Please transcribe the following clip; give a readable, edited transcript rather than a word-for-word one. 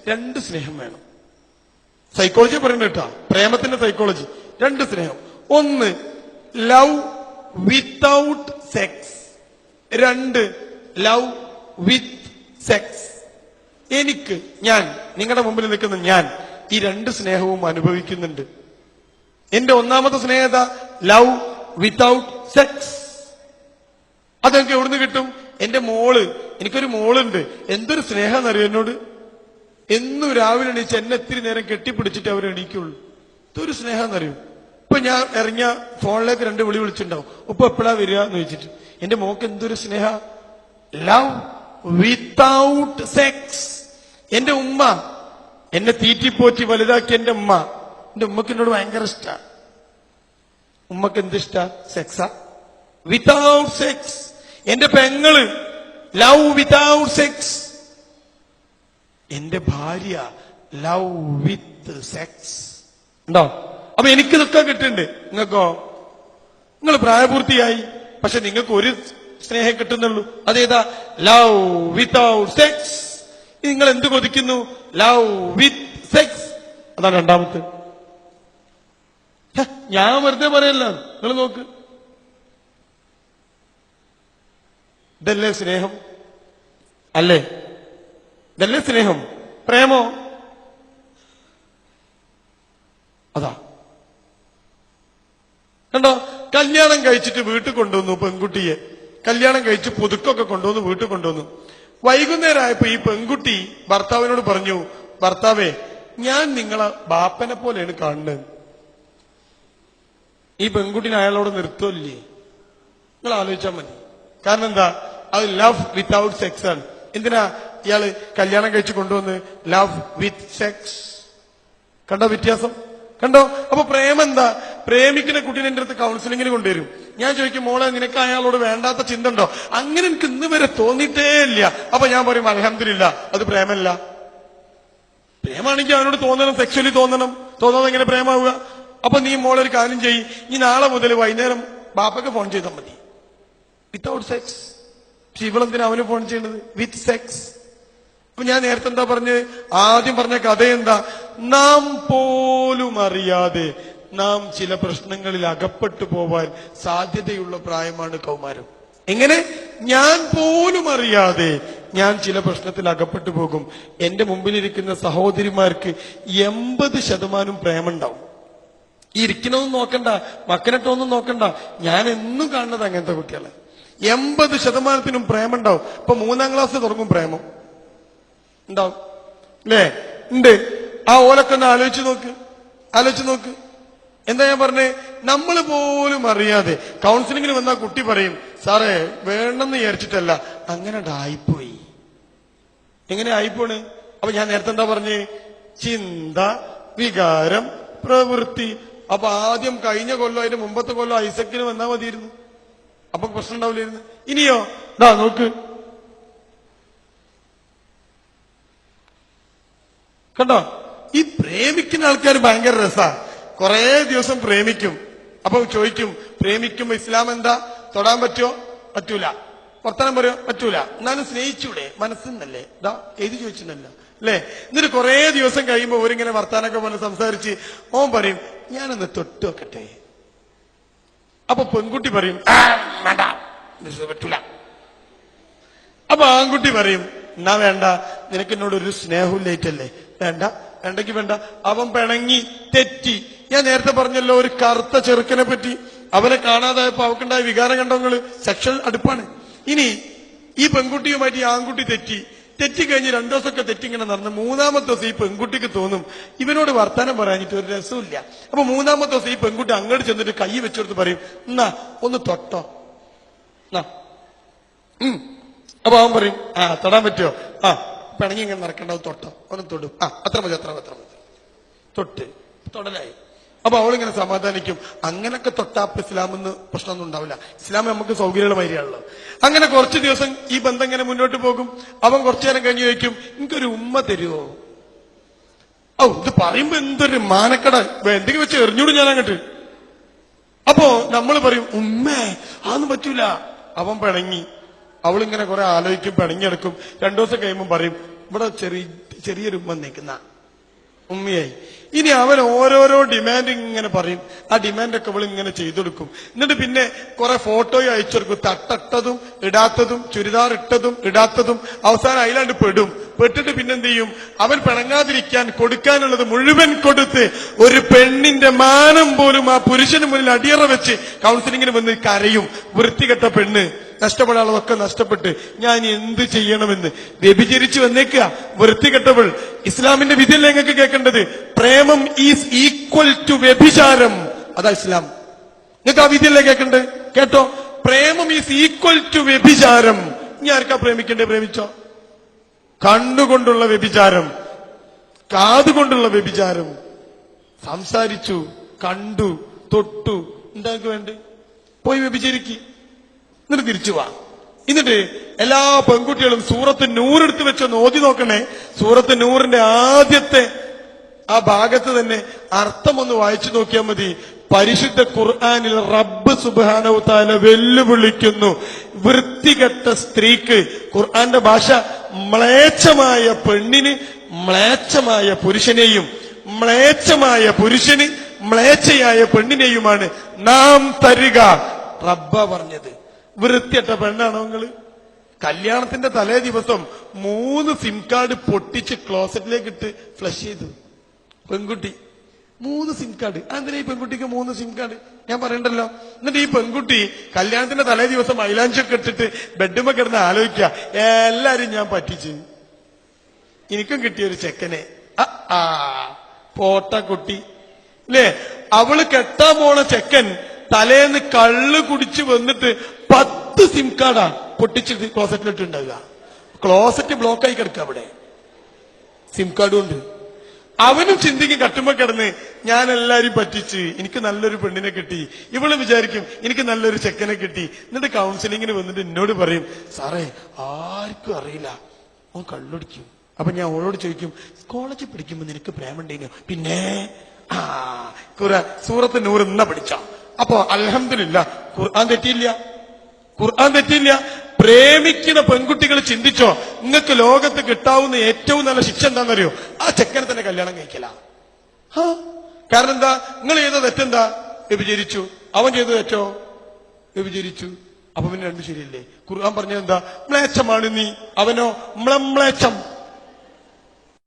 രണ്ട് സ്നേഹം വേണം. സൈക്കോളജി പറയുന്നത് കേട്ടാ, പ്രേമത്തിന്റെ സൈക്കോളജി. രണ്ട് സ്നേഹം. ഒന്ന് ലവ് വിത്തൗട്ട് സെക്സ്, രണ്ട് ലവ് വിത്ത് സെക്സ്. എനിക്ക്, ഞാൻ, നിങ്ങളുടെ മുമ്പിൽ നിൽക്കുന്ന ഞാൻ ഈ രണ്ട് സ്നേഹവും അനുഭവിക്കുന്നുണ്ട്. എന്റെ ഒന്നാമത്തെ സ്നേഹത ലവ് വിത്തൗട്ട് സെക്സ്. അതെനിക്ക് എവിടുന്ന് കിട്ടും? എന്റെ മോള്, എനിക്കൊരു മോളുണ്ട്. എന്തൊരു സ്നേഹം എന്നറിയോ എന്നോട്. എന്നും രാവിലെ എണീച്ച് എന്നെ എത്തിരി നേരം കെട്ടിപ്പിടിച്ചിട്ട് അവർ എണീക്കുള്ളൂ. ഇതൊരു സ്നേഹം എന്നറിയോ. ഇപ്പൊ ഞാൻ ഇറങ്ങിയ ഫോണിലേക്ക് രണ്ട് വിളി വിളിച്ചിട്ടുണ്ടാവും, ഉപ്പ എപ്പോഴാ വരിക എന്ന് ചോദിച്ചിട്ട്. എന്റെ മോക്ക് എന്തൊരു സ്നേഹ. Love without sex. എന്റെ ഉമ്മ, എന്നെ തീറ്റിപ്പോറ്റി വലുതാക്കി എന്റെ ഉമ്മക്ക് എന്നോട് ഭയങ്കര ഇഷ്ട. ഉമ്മക്ക് എന്തിഷ്ട? സെക്സാ. Without sex. എന്റെ പെങ്ങള് ലവ് വിത്തൗട്ട് സെക്സ്. എന്റെ ഭാര്യ ലവ് വിത്ത് സെക്സ്. ഉണ്ടോ? അപ്പൊ എനിക്ക് ഇതൊക്കെ കിട്ടുന്നുണ്ട്. നിങ്ങൾക്കോ? നിങ്ങൾ പ്രായപൂർത്തിയായി, പക്ഷെ നിങ്ങൾക്ക് ഒരു സ്നേഹം കിട്ടുന്നുള്ളൂ. അതേതാ? Love without sex. നിങ്ങൾ എന്ത് കൊതിക്കുന്നു? Love with sex. അതാണ് രണ്ടാമത്തെ. ഞാൻ വെറുതെ പറയല്ല, നിങ്ങൾ നോക്ക്. ഇതല്ലേ സ്നേഹം? അല്ലേ? ഇതല്ലേ സ്നേഹം? പ്രേമോ? അതാ. കണ്ടോ? കല്യാണം കഴിച്ചിട്ട് വീട്ടിൽ കൊണ്ടുവന്നു പെൺകുട്ടിയെ. കല്യാണം കഴിച്ച് പുതുക്കൊക്കെ കൊണ്ടുവന്നു വീട്ടിൽ കൊണ്ടുവന്നു. വൈകുന്നേരമായപ്പോ ഈ പെൺകുട്ടി ഭർത്താവിനോട് പറഞ്ഞു, ഭർത്താവേ, ഞാൻ നിങ്ങളെ ബാപ്പനെ പോലെയാണ് കാണുന്നത്. ഈ പെൺകുട്ടിനെ അയാളോട് നിർത്തില്ലേ? നിങ്ങൾ ആലോചിച്ചാൽ മതി. കാരണം എന്താ? അത് ലവ് വിത്തൗട്ട് സെക്സ് ആണ്. എന്തിനാ ഇയാള് കല്യാണം കഴിച്ച് കൊണ്ടുവന്ന് ലവ് വിത്ത് സെക്സ്? കണ്ടോ വ്യത്യാസം? കണ്ടോ? അപ്പൊ പ്രേമം എന്താ? പ്രേമിക്കുന്ന കുട്ടീനെ എന്റെ അടുത്ത് കൗൺസിലിങ്ങിന് കൊണ്ടുവരും. ഞാൻ ചോദിക്കും, മോളെ നിനക്ക് അയാളോട് വേണ്ടാത്ത ചിന്ത ഉണ്ടോ? അങ്ങനെ എനിക്ക് ഇന്ന് വരെ തോന്നിയിട്ടേ ഇല്ല. അപ്പൊ ഞാൻ പറയും, അൽഹംദുലില്ലാ, അത് പ്രേമല്ല. പ്രേമാണെങ്കിൽ അവനോട് തോന്നണം, സെക്ച്വലി തോന്നണം. തോന്നാതെ എങ്ങനെ പ്രേമാവുക? അപ്പൊ നീ മോളെ ഒരു കാര്യം ചെയ്യ്, ഈ നാളെ മുതൽ വൈകുന്നേരം ബാപ്പയ്ക്ക് ഫോൺ ചെയ്താൽ മതി വിത്തൗട്ട് സെക്സ്. പക്ഷെ ഇവളെന്തിനാ അവന് ഫോൺ ചെയ്യുന്നത്? വിത്ത് സെക്സ്. അപ്പൊ ഞാൻ നേരത്തെ എന്താ പറഞ്ഞത്? ആദ്യം പറഞ്ഞ കഥ എന്താ? നാം പോലും അറിയാതെ നാം ചില പ്രശ്നങ്ങളിൽ അകപ്പെട്ടു പോവാൻ സാധ്യതയുള്ള പ്രായമാണ് കൗമാരം. എങ്ങനെ? ഞാൻ പോലും അറിയാതെ ഞാൻ ചില പ്രശ്നത്തിൽ അകപ്പെട്ടു പോകും. എന്റെ മുമ്പിലിരിക്കുന്ന സഹോദരിമാർക്ക് 80% പ്രേമുണ്ടാവും. ഈ ഇരിക്കണമൊന്നും നോക്കണ്ട, മക്കനട്ടൊന്നും നോക്കണ്ട. ഞാൻ എന്നും കാണുന്നത് അങ്ങനത്തെ കുട്ടികളെ. 80% പ്രേമുണ്ടാവും. ഇപ്പൊ 3ാം ക്ലാസ് തുടങ്ങും പ്രേമം. ഉണ്ടാവും അല്ലേ? ഉണ്ട്. ആ ഓലൊക്കെ ഒന്ന് ആലോചിച്ച് നോക്ക്. എന്താ ഞാൻ പറഞ്ഞേ? നമ്മൾ പോലും അറിയാതെ കൗൺസിലിങ്ങിന് വന്ന കുട്ടി പറയും, സാറേ വേണമെന്ന് വിചാരിച്ചിട്ടല്ല, അങ്ങനെ ആയിപ്പോയി. എങ്ങനെ ആയിപ്പോണ്? അപ്പൊ ഞാൻ നേരത്തെ എന്താ പറഞ്ഞേ? ചിന്ത, വികാരം, പ്രവൃത്തി. അപ്പൊ ആദ്യം കഴിഞ്ഞ കൊല്ലം, അതിന്റെ മുമ്പത്തെ കൊല്ലം ഐസക്കിന് വന്നാൽ മതിയിരുന്നു. അപ്പൊ പ്രശ്നം ഉണ്ടാവില്ലായിരുന്നു. ഇനിയോ? ദാ നോക്ക്. കണ്ടോ? ഈ പ്രേമിക്കുന്ന ആൾക്കാർ ഭയങ്കര രസാ. കുറെ ദിവസം പ്രേമിക്കും. അപ്പൊ ചോദിക്കും, പ്രേമിക്കുമ്പോ ഇസ്ലാം എന്താ? തൊടാൻ പറ്റുമോ? പറ്റൂല. വർത്തമാനം പറയോ? പറ്റൂല. എന്നാലും സ്നേഹിച്ചൂടെ? മനസ്സെന്നല്ലേ? ഇതാ എഴുതി ചോദിച്ചിട്ടല്ല അല്ലേ? എന്നിട്ട് കുറെ ദിവസം കഴിയുമ്പോ ഓരിങ്ങനെ വർത്താനൊക്കെ പോലെ സംസാരിച്ച് ഓൻ പറയും, ഞാനൊന്ന് തൊട്ട് വെക്കട്ടെ. അപ്പൊ പെൺകുട്ടി പറയും, വേണ്ട, പറ്റൂല. അപ്പൊ ആൺകുട്ടി പറയും, എന്നാ വേണ്ട, നിനക്ക് എന്നോട് ഒരു സ്നേഹവും ലേറ്റല്ലേ? വേണ്ടെങ്കിൽ വേണ്ട. അവൻ പിണങ്ങി, തെറ്റി. ഞാൻ നേരത്തെ പറഞ്ഞല്ലോ ഒരു കറുത്ത ചെറുക്കനെ പറ്റി. അവനെ കാണാതായപ്പോ അവക്കുണ്ടായ വികാരം കണ്ടവങ്ങള് സെക്ഷൽ അടുപ്പാണ്. ഇനി ഈ പെൺകുട്ടിയുമായിട്ട് ഈ ആൺകുട്ടി തെറ്റിക്കഴിഞ്ഞ് 2 ദിവസമൊക്കെ തെറ്റിങ്ങനെ നടന്ന് 3ാമത്തെ ദിവസം ഈ പെൺകുട്ടിക്ക് തോന്നും, ഇവനോട് വർത്താനം പറയാനിട്ട് ഒരു രസമില്ല. അപ്പൊ 3ാമത്തെ ദിവസം ഈ പെൺകുട്ടി അങ്ങോട്ട് ചെന്നിട്ട് കൈ വെച്ചെടുത്ത് പറയും, എന്നാ ഒന്ന് തൊട്ടോ. അപ്പൊ അവൻ പറയും, തൊടാൻ പറ്റുമോ? പിണങ്ങി ഇങ്ങനെ നടക്കണ്ടാവും, തൊട്ടോ, ഒന്ന് തൊടും. അത്ര മതി. തൊടലായി. അപ്പൊ അവളിങ്ങനെ സമാധാനിക്കും. അങ്ങനൊക്കെ തൊട്ടാപ്പ് ഇസ്ലാമെന്ന് പ്രശ്നമൊന്നും ഉണ്ടാവില്ല. ഇസ്ലാം നമുക്ക് സൗകര്യമുള്ള മാതിരിയാണല്ലോ. അങ്ങനെ കുറച്ച് ദിവസം ഈ ബന്ധം ഇങ്ങനെ മുന്നോട്ട് പോകും. അവൻ കുറച്ചു നേരം കഴിഞ്ഞ് ചോദിക്കും, എനിക്കൊരു ഉമ്മ തരുമോ? ഇത് പറയുമ്പോ എന്തൊരു മാനക്കട, എന്തെങ്കിലും വെച്ച് എറിഞ്ഞൂടും ഞാൻ അങ്ങോട്ട്. അപ്പോ നമ്മൾ പറയും, ഉമ്മേ അതൊന്നും പറ്റൂല. അവൻ പിണങ്ങി. അവളിങ്ങനെ കുറെ ആലോചിക്കും, പിണങ്ങിയെടുക്കും. 2 ദിവസം കഴിയുമ്പോൾ പറയും, ഇവിടെ ചെറിയ ചെറിയൊരു ഉമ്മ നിൽക്കുന്ന ഉമ്മയായി. ഇനി അവൻ ഓരോരോ ഡിമാൻഡ് ഇങ്ങനെ പറയും. ആ ഡിമാൻഡൊക്കെ അവൾ ഇങ്ങനെ ചെയ്തു കൊടുക്കും. എന്നിട്ട് പിന്നെ കുറെ ഫോട്ടോയും അയച്ചു കൊടുക്കും. തട്ടട്ടതും ഇടാത്തതും, ചുരിദാർ ഇട്ടതും ഇടാത്തതും. അവസാനം അതിലാണ്ട് പെട്ടിട്ട് പിന്നെന്ത് ചെയ്യും? അവൻ പിണങ്ങാതിരിക്കാൻ കൊടുക്കാനുള്ളത് മുഴുവൻ കൊടുത്ത് ഒരു പെണ്ണിന്റെ മാനം പോലും ആ പുരുഷന് മുന്നിൽ അടിയറ വെച്ച് കൗൺസിലിങ്ങിന് വന്ന് കരയും. വൃത്തികെട്ട പെണ്ണ്, നഷ്ടപ്പെടാനുള്ളതൊക്കെ നഷ്ടപ്പെട്ട് ഞാൻ എന്ത് ചെയ്യണമെന്ന് വ്യഭിചരിച്ചു വന്നേക്കുക. വൃത്തികെട്ടവൾ. ഇസ്ലാമിന്റെ വിധിയല്ലേ നിങ്ങൾക്ക് കേൾക്കേണ്ടത്? പ്രേമം ഈസ് ഈക്വൽ ടു വ്യഭിചാരം. അതാ ഇസ്ലാം. നിങ്ങൾക്ക് ആ വിധിയല്ലേ കേൾക്കണ്ടേ? കേട്ടോ, പ്രേമം ഈസ് ഈക്വൽ ടു വ്യഭിചാരം. ഇനി ആർക്കാ പ്രേമിക്കണ്ടേ? പ്രേമിച്ചോ. കണ്ണുകൊണ്ടുള്ള വ്യഭിചാരം, കാതുകൊണ്ടുള്ള വ്യഭിചാരം. സംസാരിച്ചു, കണ്ടു, തൊട്ടു, എന്താക്ക് വേണ്ട? പോയി വ്യഭിചരിക്ക്, എന്നിട്ട് തിരിച്ചു വാ. എന്നിട്ട് എല്ലാ പെൺകുട്ടികളും സൂറത്ത് നൂർ എടുത്ത് വെച്ചൊന്ന് ഓതി നോക്കണേ. സൂറത്ത് നൂറിന്റെ ആദ്യത്തെ ആ ഭാഗത്ത് തന്നെ അർത്ഥം ഒന്ന് വായിച്ചു നോക്കിയാൽ മതി. പരിശുദ്ധ ഖുർആനിൽ റബ്ബ് സുബ്ഹാനഹു തആല വെല്ലുവിളിക്കുന്നു വൃത്തികെട്ട സ്ത്രീക്ക്. ഖുർആന്റെ ഭാഷ മ്ലേച്ഛമായ പെണ്ണിന് മ്ലേച്ഛമായ പുരുഷനെയും, മ്ലേച്ഛമായ പുരുഷന് മ്ലേച്ഛയായ പെണ്ണിനെയുമാണ് നാം തരിക. റബ്ബ പറഞ്ഞത്. വൃത്തിയട്ട പെണ്ണാണോ നിങ്ങള്? കല്യാണത്തിന്റെ തലേ ദിവസം 3 സിം കാർഡ് പൊട്ടിച്ച് ക്ലോസറ്റിലേക്ക് ഇട്ട് ഫ്ലഷ് ചെയ്തു പെൺകുട്ടി. 3 സിം കാർഡ്. എന്തിനാ ഈ പെൺകുട്ടിക്ക് 3 സിം കാർഡ്? ഞാൻ പറയണ്ടല്ലോ. എന്നിട്ട് ഈ പെൺകുട്ടി കല്യാണത്തിന്റെ തലേ ദിവസം മൈലാഞ്ചൊക്കെ ഇട്ടിട്ട് ബെഡ്മ കിടന്ന് ആലോചിക്കുക, എല്ലാരും ഞാൻ പറ്റിച്ച്, എനിക്കും കിട്ടിയൊരു ചെക്കനെ. പോട്ട കുട്ടി അല്ലേ? അവള് കെട്ടാൻ പോണ ചെക്കൻ തലേന്ന് കള്ള് കുടിച്ച് വന്നിട്ട് 10 സിം കാർഡാ പൊട്ടിച്ച് ക്ലോസറ്റിലിട്ടുണ്ടാവുക. ക്ലോസറ്റ് ബ്ലോക്കായി കിടക്കുക അവിടെ, സിം കാർഡും ഉണ്ട്. അവനും ചിന്തിക്കും കട്ടുമ്പോ കിടന്ന് ഞാൻ എല്ലാരും പറ്റിച്ച്, എനിക്ക് നല്ലൊരു പെണ്ണിനെ കിട്ടി. ഇവള് വിചാരിക്കും എനിക്ക് നല്ലൊരു ചെക്കനെ കിട്ടി. എന്നിട്ട് കൗൺസിലിങ്ങിന് വന്നിട്ട് എന്നോട് പറയും, സാറേ ആർക്കും അറിയില്ല ഓൻ കള്ളുടിക്കും. അപ്പൊ ഞാൻ ഓളോട് ചോദിക്കും, കോളേജിൽ പഠിക്കുമ്പോ നിനക്ക് പ്രേമുണ്ടേനോ? പിന്നെ സൂറത്ത് നൂറ് എന്നാ പഠിച്ച. അപ്പൊ അൽഹംദുലില്ലാ ഖുർആൻ തെറ്റിയില്ല, ഖുർആൻ തെറ്റിയില്ല. പ്രേമിക്കുന്ന പെൺകുട്ടികൾ ചിന്തിച്ചോ, നിങ്ങൾക്ക് ലോകത്ത് കിട്ടാവുന്ന ഏറ്റവും നല്ല ശിക്ഷ എന്താണെന്നറിയോ? ആ ചെക്കനെ തന്നെ കല്യാണം കഴിക്കല. കാരണം എന്താ? നിങ്ങൾ ചെയ്ത തെറ്റെന്താ? വ്യഭിചരിച്ചു. അവൻ ചെയ്ത തെറ്റോ? വ്യഭിചരിച്ചു. അപ്പൊ പിന്നെ രണ്ടും ശരിയല്ലേ? ഖുർആൻ പറഞ്ഞത് എന്താ? മ്ലേച്ഛമാണ് നീ, അവനോ മ്ലേച്ഛം.